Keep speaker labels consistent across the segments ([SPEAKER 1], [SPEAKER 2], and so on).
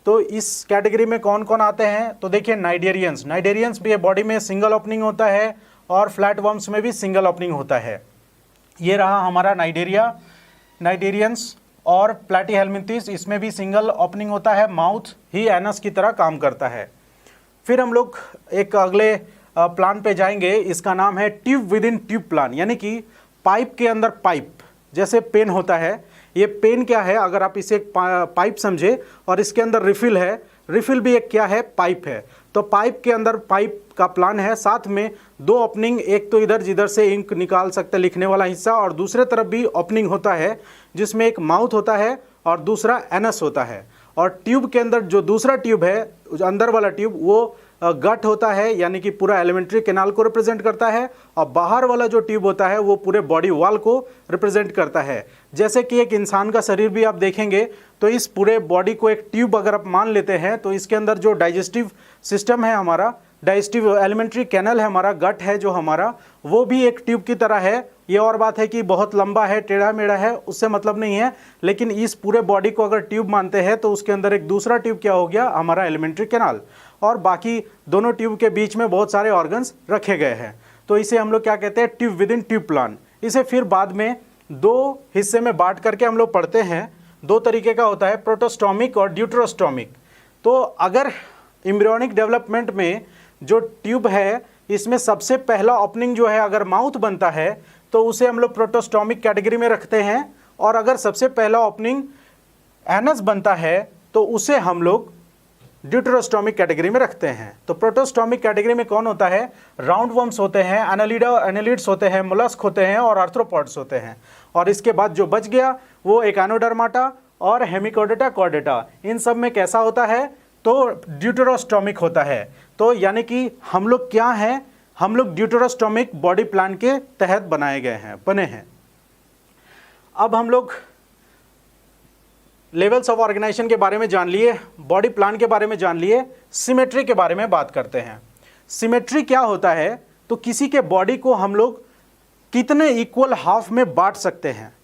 [SPEAKER 1] तो इस कैटेगरी में कौन कौन आते हैं, तो देखिए नाइडेरियंस भी बॉडी में सिंगल ओपनिंग होता है और फ्लैट वर्म्स में भी सिंगल ओपनिंग होता है। ये रहा हमारा नाइडेरियंस और प्लैटीहेल्मिंथस, इसमें भी सिंगल ओपनिंग होता है, माउथ ही एनस की तरह काम करता है। फिर हम लोग एक अगले प्लान पे जाएंगे, इसका नाम है tube with in tube plan, यानी कि पाइप के अंदर पाइप, जैसे पेन होता है। ये पेन क्या है, अगर आप इसे एक पाइप समझे और इसके अंदर रिफिल है, रिफिल भी एक क्या है, पाइप है। तो पाइप के अंदर पाइप का प्लान है, साथ में दो ओपनिंग, एक तो इधर जिधर से इंक निकाल सकते लिखने वाला हिस्सा, और दूसरे तरफ भी ओपनिंग होता है जिसमें एक माउथ होता है और दूसरा एनस होता है। और ट्यूब के अंदर जो दूसरा ट्यूब है, अंदर वाला ट्यूब, वो गट होता है, यानी कि पूरा एलिमेंट्री कैनाल को रिप्रेजेंट करता है, और बाहर वाला जो ट्यूब होता है वो पूरे बॉडी वॉल को रिप्रेजेंट करता है। जैसे कि एक इंसान का शरीर भी आप देखेंगे तो इस पूरे बॉडी को एक ट्यूब अगर आप मान लेते हैं, तो इसके अंदर जो डाइजेस्टिव सिस्टम है हमारा, डाइजेस्टिव एलिमेंट्री कैनल है हमारा, गट है जो हमारा, वो भी एक ट्यूब की तरह है। ये और बात है कि बहुत लंबा है, टेढ़ा मेढ़ा है, उससे मतलब नहीं है, लेकिन इस पूरे बॉडी को अगर ट्यूब मानते हैं तो उसके अंदर एक दूसरा ट्यूब क्या हो गया, हमारा एलिमेंट्री कैनाल, और बाकी दोनों ट्यूब के बीच में बहुत सारे ऑर्गन्स रखे गए हैं। तो इसे हम लोग क्या कहते हैं, tube with in tube plan. इसे फिर बाद में दो हिस्से में बांट करके हम लोग पढ़ते हैं। दो तरीके का होता है, प्रोटोस्टोमिक और ड्यूटेरोस्टोमिक। तो अगर एम्ब्रियोनिक डेवलपमेंट में जो ट्यूब है, इसमें सबसे पहला ओपनिंग जो है अगर माउथ बनता है तो उसे हम लोग प्रोटोस्टोमिक कैटेगरी में रखते हैं, और अगर सबसे पहला ओपनिंग एनस बनता है तो उसे हम लोग ड्यूटेरोस्टोमिक कैटेगरी में रखते हैं। तो प्रोटोस्टोमिक कैटेगरी में कौन होता है, राउंड वर्म्स होते हैं, एनालिड्स होते हैं, मोलस्क होते हैं और आर्थ्रोपॉड्स होते हैं। और इसके बाद जो बच गया वो एकानोडर्माटा और हेमिकोडेटा कॉर्डेटा, इन सब में कैसा होता है, तो ड्यूटेरोस्टोमिक होता है। तो यानी कि हम लोग क्या हैं, हम लोग ड्यूटेरोस्टोमिक बॉडी प्लान के तहत बने हैं। अब हम लोग लेवल्स ऑफ ऑर्गेनाइजेशन के बारे में जान लिए, बॉडी प्लान के बारे में जान लिए, सिमेट्री के बारे में बात करते हैं। सिमेट्री क्या होता है, तो किसी के बॉडी को हम लोग कितने इक्वल हाफ में बांट सकते हैं।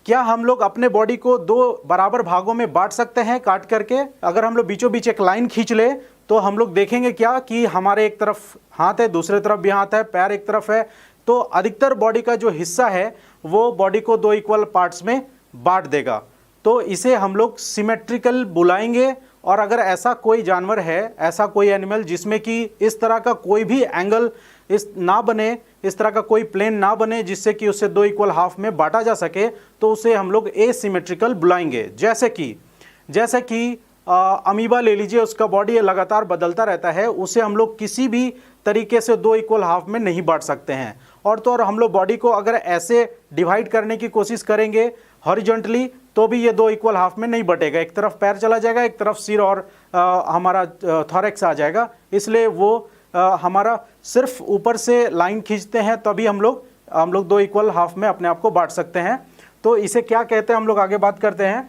[SPEAKER 1] क्या हम लोग अपने बॉडी को दो बराबर भागों में बांट सकते हैं काट करके। अगर हम लोग बीचों बीच एक लाइन खींच ले तो हम लोग देखेंगे क्या कि हमारे एक तरफ हाथ है, दूसरे तरफ भी हाथ है, पैर एक तरफ है, तो अधिकतर बॉडी का जो हिस्सा है वो बॉडी को दो इक्वल पार्ट्स में बांट देगा। तो इसे हम लोग सिमेट्रिकल बुलाएंगे। और अगर ऐसा कोई जानवर है, ऐसा कोई एनिमल जिसमें कि इस तरह का कोई भी एंगल इस ना बने, इस तरह का कोई प्लेन ना बने जिससे कि उसे दो इक्वल हाफ में बांटा जा सके, तो उसे हम लोग एसिमेट्रिकल बुलाएंगे। जैसे कि अमीबा ले लीजिए, उसका बॉडी लगातार बदलता रहता है, उसे हम लोग किसी भी तरीके से दो इक्वल हाफ में नहीं बांट सकते हैं। और तो और हम लोग बॉडी को अगर ऐसे डिवाइड करने की कोशिश करेंगे हॉरिजॉन्टली, तो भी ये दो इक्वल हाफ में नहीं बटेगा। एक तरफ पैर चला जाएगा, एक तरफ सिर और हमारा थॉरेक्स आ जाएगा। इसलिए वो हमारा सिर्फ ऊपर से लाइन खींचते हैं तभी हम लोग दो इक्वल हाफ में अपने आप को बांट सकते हैं। तो इसे क्या कहते हैं, हम लोग आगे बात करते हैं।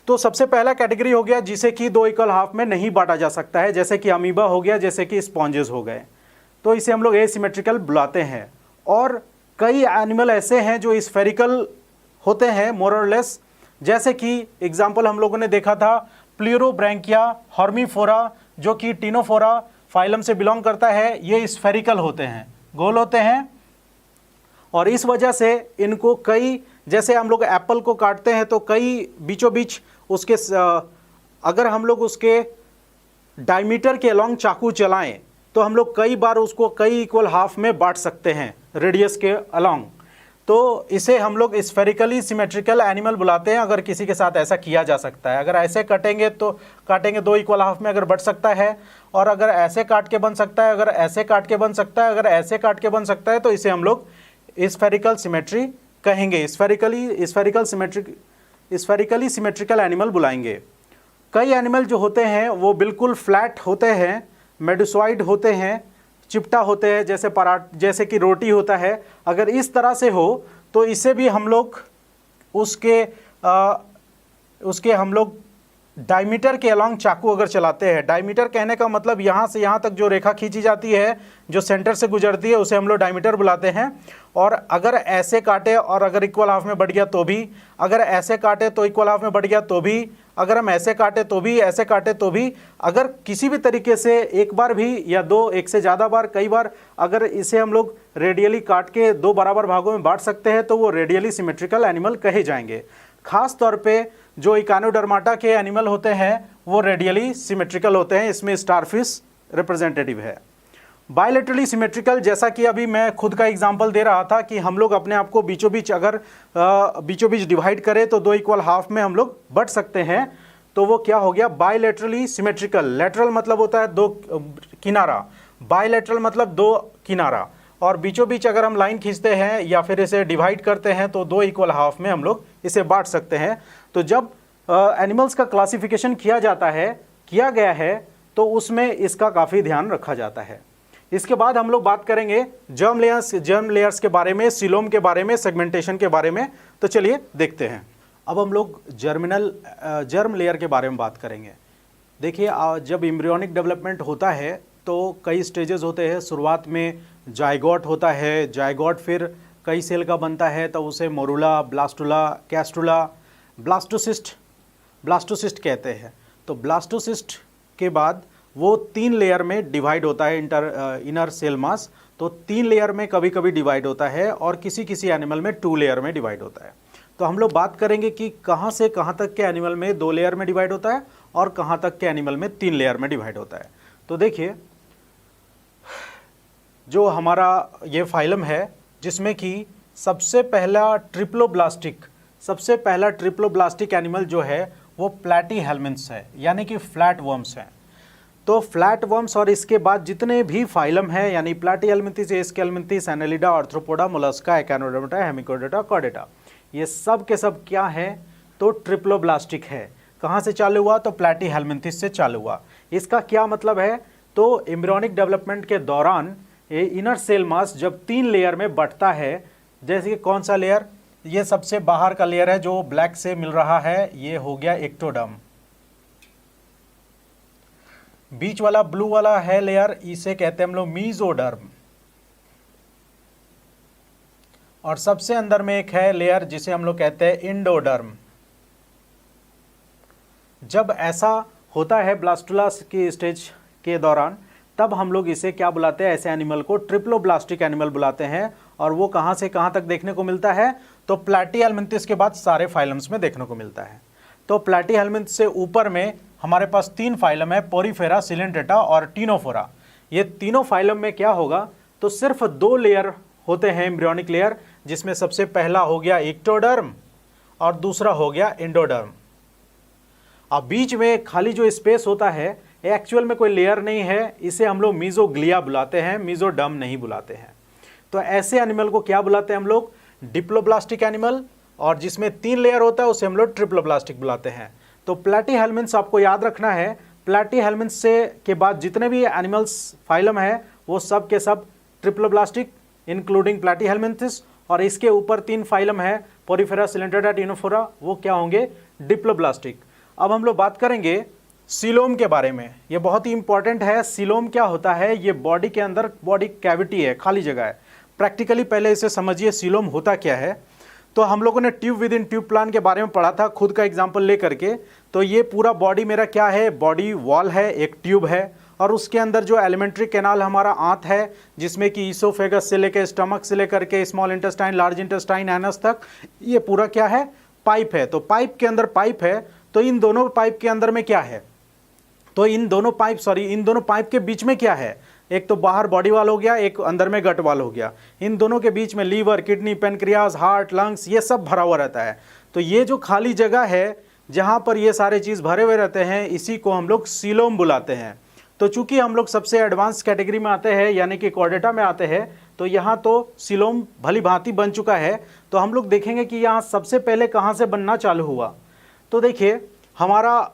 [SPEAKER 1] तो सबसे पहला कैटेगरी हो गया जिसे कि दो इक्वल हाफ में नहीं बांटा जा सकता है, जैसे कि अमीबा हो गया, जैसे कि स्पॉन्जेस हो गए, तो इसे हम लोग एसिमेट्रिकल बुलाते हैं। और कई एनिमल ऐसे हैं जो स्फेरिकल होते हैं मोर और लेस, जैसे कि एग्जाम्पल हम लोगों ने देखा था प्लूरोब्रैंकिया, हॉर्मीफोरा, जो कि टिनोफोरा फाइलम से बिलोंग करता है। ये स्फेरिकल होते हैं, गोल होते हैं, और इस वजह से इनको कई, जैसे हम लोग एप्पल को काटते हैं तो कई बीचों बीच उसके अगर हम लोग उसके डायमीटर के अलोंग चाकू चलाएं तो हम लोग कई बार उसको कई इक्वल हाफ में बांट सकते हैं रेडियस के अलोंग। तो इसे हम लोग स्फेरिकली सिमेट्रिकल एनिमल बुलाते हैं। अगर किसी के साथ ऐसा किया जा सकता है, अगर ऐसे कटेंगे तो काटेंगे दो इक्वल हाफ में अगर बढ़ सकता है, और अगर ऐसे काट के बन सकता है, अगर ऐसे काट के बन सकता है, अगर ऐसे काट के बन सकता है, तो इसे हम लोग स्फेरिकल सिमेट्री कहेंगे, स्फेरिकली सिमेट्रिकल एनिमल बुलाएंगे। कई एनिमल जो होते हैं वो बिल्कुल फ्लैट होते हैं, मेडुसॉइड होते हैं, चिपटा होते हैं, जैसे कि रोटी होता है। अगर इस तरह से हो तो इसे भी हम लोग उसके हम लोग डायमीटर के अलोंग चाकू अगर चलाते हैं, डायमीटर कहने का मतलब यहाँ से यहाँ तक जो रेखा खींची जाती है, जो सेंटर से गुजरती है, उसे हम लोग डायमीटर बुलाते हैं। और अगर ऐसे काटे और अगर इक्वल हाफ में बढ़ गया तो भी, अगर ऐसे काटे तो इक्वल हाफ में बढ़ गया तो भी, अगर हम ऐसे काटे तो भी, ऐसे काटे तो भी, अगर किसी भी तरीके से एक बार भी या दो, एक से ज़्यादा बार, कई बार अगर इसे हम लोग रेडियली काट के दो बराबर भागों में बांट सकते हैं तो वो रेडियली सिमेट्रिकल एनिमल कहे जाएंगे। खास तौर पे जो इकानोडर्माटा के एनिमल होते हैं वो रेडियली सिमेट्रिकल होते हैं, इसमें स्टारफिश रिप्रेजेंटेटिव है। बायलेटरली सिमेट्रिकल, जैसा कि अभी मैं खुद का एग्जांपल दे रहा था कि हम लोग अपने आप को बीचों बीच अगर बीचों बीच डिवाइड करें तो दो इक्वल हाफ में हम लोग बट सकते हैं, तो वो क्या हो गया, बायलेटरली सिमेट्रिकल। लेटरल मतलब होता है दो किनारा, बायलेटरल मतलब दो किनारा, और बीचों बीच अगर हम लाइन खींचते हैं या फिर इसे डिवाइड करते हैं तो दो इक्वल हाफ में हम लोग इसे बांट सकते हैं। तो जब एनिमल्स का क्लासिफिकेशन किया जाता है, किया गया है, तो उसमें इसका काफ़ी ध्यान रखा जाता है। इसके बाद हम लोग बात करेंगे जर्म लेयर्स के बारे में, सिलोम के बारे में, सेगमेंटेशन के बारे में। तो चलिए देखते हैं। अब हम लोग जर्म लेयर के बारे में बात करेंगे। देखिए, जब एम्ब्रियोनिक डेवलपमेंट होता है तो कई स्टेजेस होते हैं। शुरुआत में जाइगोट होता है, जाइगोट फिर कई सेल का बनता है, तो उसे मोरूला, ब्लास्टुला, कैस्टुला, ब्लास्टोसिस्ट कहते हैं। तो ब्लास्टोसिस्ट के बाद वो 3 लेयर में डिवाइड होता है, इनर सेल मास। तो 3 लेयर में कभी कभी डिवाइड होता है और किसी किसी एनिमल में 2 लेयर में डिवाइड होता है। तो हम लोग बात करेंगे कि कहाँ से कहाँ तक के एनिमल में 2 लेयर में डिवाइड होता है और कहाँ तक के एनिमल में 3 लेयर में डिवाइड होता है। तो देखिए, जो हमारा ये फाइलम है जिसमें कि सबसे पहला ट्रिप्लोब्लास्टिक एनिमल जो है वो प्लैटीहेल्मिन्थ्स है, यानी कि फ्लैट वर्म्स हैं। तो फ्लैट वर्म्स और इसके बाद जितने भी फाइलम है, यानी प्लैटीहेल्मिन्थ्स, एस्केल्मिन्थ्स, एनालिडा, आर्थ्रोपोडा, मोलस्का, एकानोडर्माटा, हेमिकोडर्टा, कॉर्डेटा, ये सब के सब क्या है, तो ट्रिप्लोब्लास्टिक है। कहाँ से चालू हुआ, तो प्लैटीहेल्मिन्थ्स से चालू हुआ। इसका क्या मतलब है, तो एम्ब्रियोनिक डेवलपमेंट के दौरान ये इनर सेल मास जब 3 लेयर में बंटता है, जैसे कि कौन सा लेयर, ये सबसे बाहर का लेयर है जो ब्लैक से मिल रहा है, ये हो गया एक्टोडर्म। बीच वाला ब्लू वाला है लेयर, इसे कहते हैं हम लोग मीजोडर्म। और सबसे अंदर में एक है लेयर जिसे हम लोग कहते हैं इंडोडर्म। जब ऐसा होता है ब्लास्टुला की स्टेज के दौरान, तब हम लोग इसे क्या बुलाते हैं, ऐसे एनिमल को ट्रिप्लोब्लास्टिक एनिमल बुलाते हैं। और वो कहाँ से कहाँ तक देखने को मिलता है, तो प्लैटीहेल्मिन्थ्स के बाद सारे फाइलम्स में देखने को मिलता है। तो प्लैटीहेल्मिन्थ्स से ऊपर में हमारे पास 3 फाइलम है, पोरीफेरा, सिलेंड्रेटा और टीनोफोरा। ये तीनों फाइलम में क्या होगा, तो सिर्फ 2 लेयर होते हैं एम्ब्रियोनिक लेयर, जिसमें सबसे पहला हो गया एक्टोडर्म और दूसरा हो गया इंडोडर्म। अब बीच में खाली जो स्पेस होता है एक्चुअल में कोई लेयर नहीं है, इसे हम लोग मीजोग्लिया बुलाते हैं, मीजोडर्म नहीं बुलाते हैं। तो ऐसे एनिमल को क्या बुलाते हैं हम लोग, डिप्लोब्लास्टिक एनिमल, और जिसमें 3 लेयर होता है उसे हम लोग ट्रिप्लोब्लास्टिक बुलाते हैं। तो प्लैटीहेल्मिन्थ्स आपको याद रखना है, प्लैटीहेल्मिन्थ्स से के बाद जितने भी एनिमल्स फाइलम है वो सब के सब ट्रिप्लोब्लास्टिक इंक्लूडिंग प्लैटीहेल्मिन्थ्स, और इसके ऊपर 3 फाइलम है, पोरीफेरा, सिलेंड्रेटा, टीनोफोरा, वो क्या होंगे, डिप्लोब्लास्टिक। अब हम लोग बात करेंगे सीलोम के बारे में। ये बहुत ही इंपॉर्टेंट है। सीलोम क्या होता है, ये बॉडी के अंदर बॉडी कैविटी है, खाली जगह है। प्रैक्टिकली पहले इसे समझिए सीलोम होता क्या है। तो हम लोगों ने tube with in tube plan के बारे में पढ़ा था, खुद का एग्जांपल ले करके। तो ये पूरा बॉडी मेरा क्या है, बॉडी वॉल है, एक ट्यूब है, और उसके अंदर जो एलिमेंट्री कैनाल हमारा आंत है, जिसमें कि ईसोफेगस से लेकर स्टमक से लेकर के small intestine, large intestine, anus तक, ये पूरा क्या है, पाइप है। तो पाइप के अंदर पाइप है, तो इन दोनों पाइप के अंदर में क्या है, तो इन दोनों पाइप के बीच में क्या है, एक तो बाहर बॉडी वाल हो गया, एक अंदर में गट वाल हो गया। इन दोनों के बीच में liver, kidney, pancreas, heart, lungs, ये सब भरा हुआ रहता है। तो ये जो खाली जगह है जहाँ पर ये सारे चीज़ भरे हुए रहते हैं, इसी को हम लोग सीलोम बुलाते हैं। तो चूंकि हम लोग सबसे एडवांस कैटेगरी में आते हैं, यानी कि कॉर्डेटा में आते हैं, तो यहाँ तो सीलोम भली भांति बन चुका है। तो हम लोग देखेंगे कि यहाँ सबसे पहले कहाँ से बनना चालू हुआ। तो देखिए, हमारा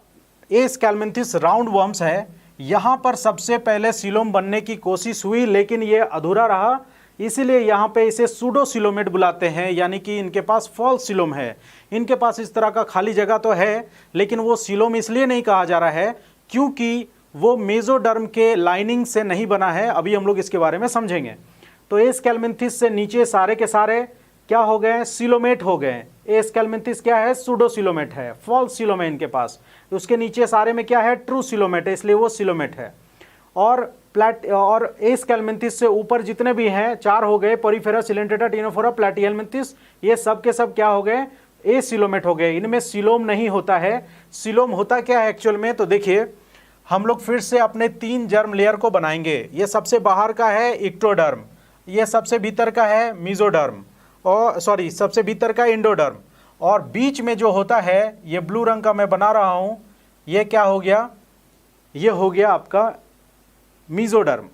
[SPEAKER 1] एस्केल्मिन्थ्स राउंड वर्म्स है, यहाँ पर सबसे पहले सीलोम बनने की कोशिश हुई, लेकिन ये अधूरा रहा, इसीलिए यहाँ पे इसे सूडोसीलोमेट बुलाते हैं, यानी कि इनके पास फॉल्स सीलोम है। इनके पास इस तरह का खाली जगह तो है, लेकिन वो सीलोम इसलिए नहीं कहा जा रहा है क्योंकि वो मेसोडर्म के लाइनिंग से नहीं बना है। अभी हम लोग इसके बारे में समझेंगे। तो एस्केल्मिन्थ्स से नीचे सारे के सारे क्या हो गए, सीलोमेट हो गए। ए स्केलमिंथिस क्या है, सूडोसिलोमेट है, फॉल्स सिलोम है इनके पास। उसके नीचे सारे में क्या है, ट्रू सिलोमेट है, इसलिए वो सिलोमेट है। और ए स्केलमिंथिस से ऊपर जितने भी हैं, 4 हो गए, पोरीफेरा, सिलेंट्रेटा, टिनोफोरा, प्लैटिहेलमिंथिस, ये सब के सब क्या हो गए, ए सिलोमेट हो गए। इनमें सिलोम नहीं होता है। सिलोम होता क्या है एक्चुअल में, तो देखिए हम लोग फिर से अपने 3 जर्म लेयर को बनाएंगे। ये सबसे बाहर का है इक्टोडर्म, ये सबसे भीतर का है मीजोडर्म, और सॉरी सबसे भीतर का इंडोडर्म, और बीच में जो होता है ये ब्लू रंग का मैं बना रहा हूँ, ये क्या हो गया, ये हो गया आपका मीजोडर्म।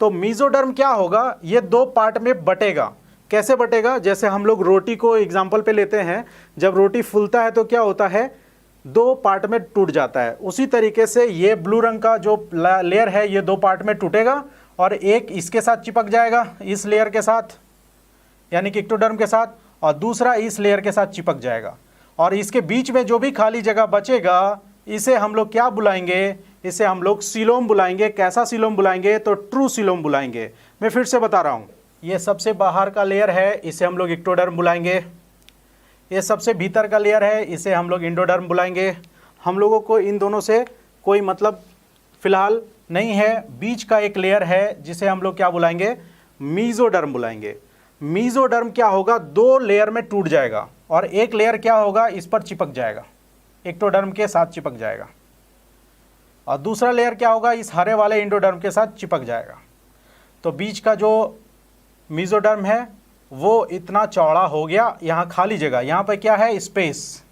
[SPEAKER 1] तो मीजोडर्म क्या होगा, ये 2 पार्ट में बटेगा। कैसे बटेगा, जैसे हम लोग रोटी को एग्जाम्पल पे लेते हैं, जब रोटी फूलता है तो क्या होता है, 2 पार्ट में टूट जाता है। उसी तरीके से ये ब्लू रंग का जो लेयर है ये 2 पार्ट में टूटेगा, और एक इसके साथ चिपक जाएगा, इस लेयर के साथ यानी कि इक्टोडर्म के साथ, और दूसरा इस लेयर के साथ चिपक जाएगा। और इसके बीच में जो भी खाली जगह बचेगा इसे हम लोग क्या बुलाएंगे, इसे हम लोग सिलोम बुलाएंगे। कैसा सिलोम बुलाएंगे, तो ट्रू सिलोम बुलाएंगे। मैं फिर से बता रहा हूँ, ये सबसे बाहर का लेयर है, इसे हम लोग इक्टोडर्म बुलाएंगे। ये सबसे भीतर का लेयर है, इसे हम लोग इंडोडर्म बुलाएंगे। हम लोगों को इन दोनों से कोई मतलब फिलहाल नहीं है। बीच का एक लेयर है जिसे हम लोग क्या बुलाएंगे, मीजोडर्म बुलाएंगे। मीजोडर्म क्या होगा, 2 लेयर में टूट जाएगा, और एक लेयर क्या होगा, इस पर चिपक जाएगा, इक्टोडर्म के साथ चिपक जाएगा, और दूसरा लेयर क्या होगा, इस हरे वाले इंडोडर्म के साथ चिपक जाएगा। तो बीच का जो मीजोडर्म है वो इतना चौड़ा हो गया, यहाँ खाली जगह, यहाँ पे क्या है, स्पेस।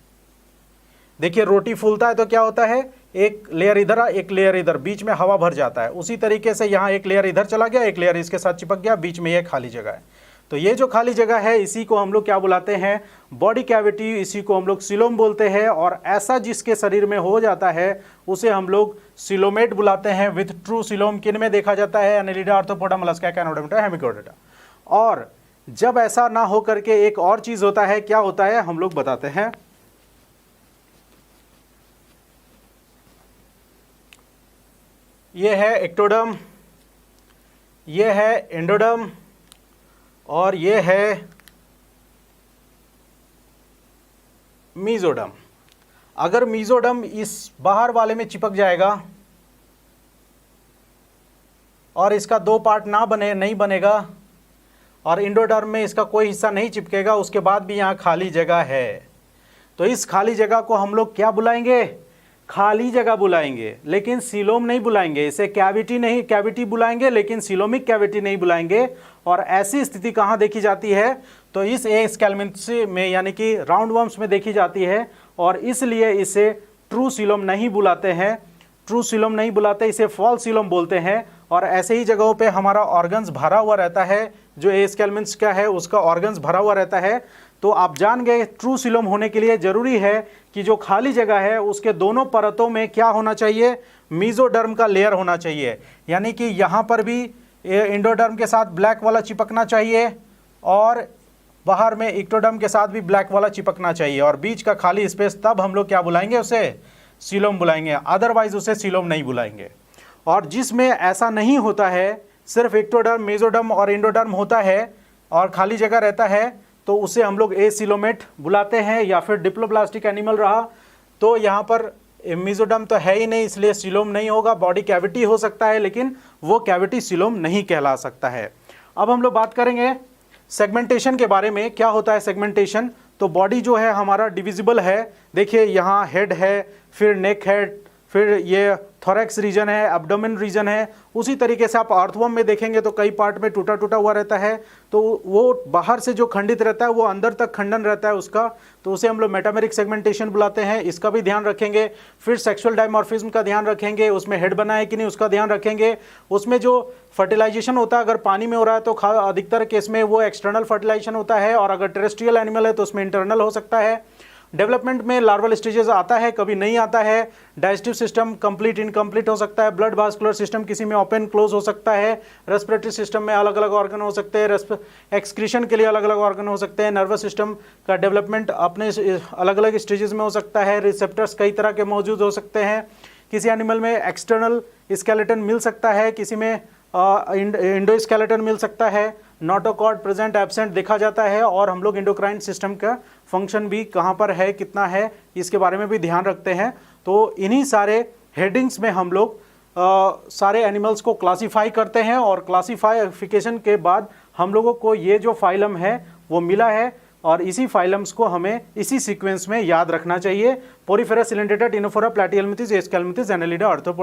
[SPEAKER 1] देखिए रोटी फूलता है तो क्या होता है, एक लेयर इधर एक लेयर इधर, बीच में हवा भर जाता है। उसी तरीके से यहाँ एक लेयर इधर चला गया, एक लेयर इसके साथ चिपक गया, बीच में ये खाली जगह है। तो ये जो खाली जगह है इसी को हम लोग क्या बुलाते हैं, बॉडी कैविटी, इसी को हम लोग सिलोम बोलते हैं। और ऐसा जिसके शरीर में हो जाता है उसे हम लोग सिलोमेट बुलाते हैं विथ ट्रू सिलोम। किन में देखा जाता है, एनेलिडा, आर्थ्रोपोडा, मोलस्का, कैनोडर्मा, हेमिकोडर्मा। और जब ऐसा ना हो करके एक और चीज होता है, क्या होता है हम लोग बताते हैं। ये है एक्टोडर्म, ये है एंडोडर्म, और ये है मीजोडर्म। अगर मीजोडर्म इस बाहर वाले में चिपक जाएगा और इसका 2 पार्ट नहीं बनेगा, और इंडोडर्म में इसका कोई हिस्सा नहीं चिपकेगा, उसके बाद भी यहाँ खाली जगह है, तो इस खाली जगह को हम लोग क्या बुलाएंगे, खाली जगह बुलाएंगे, लेकिन सिलोम नहीं बुलाएंगे। इसे कैविटी बुलाएंगे, लेकिन सिलोमिक कैविटी नहीं बुलाएंगे। और ऐसी स्थिति कहाँ देखी जाती है, तो इस ए स्केलमिंथिस में यानी कि राउंड वर्म्स में देखी जाती है, और इसलिए इसे ट्रू सिलोम नहीं बुलाते हैं, ट्रू सिलोम नहीं बुलाते, इसे फॉल्स सिलोम बोलते हैं। और ऐसे ही जगहों पे हमारा ऑर्गन्स भरा हुआ रहता है, जो ए स्केलमिंथिस का है उसका ऑर्गन्स भरा हुआ रहता है। तो आप जान गए ट्रू सिलोम होने के लिए जरूरी है कि जो खाली जगह है उसके दोनों परतों में क्या होना चाहिए, मीजोडर्म का लेयर होना चाहिए। यानी कि यहाँ पर भी इंडोडर्म के साथ ब्लैक वाला चिपकना चाहिए, और बाहर में इक्टोडर्म के साथ भी ब्लैक वाला चिपकना चाहिए, और बीच का खाली स्पेस, तब हम लोग क्या बुलाएंगे, उसे सिलोम बुलाएंगे। अदरवाइज उसे सिलोम नहीं बुलाएंगे। और जिसमें ऐसा नहीं होता है, सिर्फ इक्टोडर्म, मेसोडर्म और इंडोडर्म होता है और खाली जगह रहता है, तो उसे हम लोग एसिलोमेट बुलाते हैं। या फिर डिप्लोब्लास्टिक एनिमल रहा तो यहाँ पर मेसोडर्म तो है ही नहीं, इसलिए सिलोम नहीं होगा। बॉडी कैविटी हो सकता है लेकिन वो कैविटी सिलोम नहीं कहला सकता है। अब हम लोग बात करेंगे सेगमेंटेशन के बारे में। क्या होता है सेगमेंटेशन, तो बॉडी जो है हमारा डिविजिबल है। देखिए यहाँ हेड है, फिर नेक है, फिर ये थोरैक्स रीजन है, एब्डोमेन रीजन है। उसी तरीके से आप अर्थवर्म में देखेंगे तो कई पार्ट में टूटा टूटा हुआ रहता है, तो वो बाहर से जो खंडित रहता है वो अंदर तक खंडन रहता है उसका, तो उसे हम लोग मेटामेरिक सेगमेंटेशन बुलाते हैं। इसका भी ध्यान रखेंगे। फिर सेक्सुअल डायमॉर्फिज्म का ध्यान रखेंगे, उसमें हेड बना है कि नहीं उसका ध्यान रखेंगे। उसमें जो फर्टिलाइजेशन होता है, अगर पानी में हो रहा है तो अधिकतर केस में वो एक्सटर्नल फर्टिलाइजेशन होता है, और अगर टेरेस्ट्रियल एनिमल है तो उसमें इंटरनल हो सकता है। डेवलपमेंट में लार्वल स्टेजेस आता है, कभी नहीं आता है। डाइजेस्टिव सिस्टम कंप्लीट इनकम्प्लीट हो सकता है। ब्लड वास्कुलर सिस्टम किसी में ओपन क्लोज हो सकता है। रेस्पिरेटरी सिस्टम में अलग अलग ऑर्गन हो सकते हैं, एक्सक्रीशन के लिए अलग अलग ऑर्गन हो सकते हैं। नर्वस सिस्टम का डेवलपमेंट अपने अलग अलग स्टेजेस में हो सकता है। रिसेप्टर्स कई तरह के मौजूद हो सकते हैं। किसी एनिमल में एक्सटर्नल स्केलेटन मिल सकता है, किसी में इंडो स्केलेटन मिल सकता है। नोटोकॉर्ड प्रेजेंट एब्सेंट देखा जाता है, और हम लोग एंडोक्राइन सिस्टम का फंक्शन भी कहाँ पर है, कितना है, इसके बारे में भी ध्यान रखते हैं। तो इन्हीं सारे हेडिंग्स में हम लोग सारे एनिमल्स को क्लासीफाई करते हैं, और क्लासीफाइफिकेशन के बाद हम लोगों को ये जो फाइलम है वो मिला है, और इसी फाइलम्स को हमें इसी सीक्वेंस में याद रखना चाहिए। Porifera, Coelenterata, Ctenophora, Platyhelminthes, Aschelminthes, Annelida, arthropoda.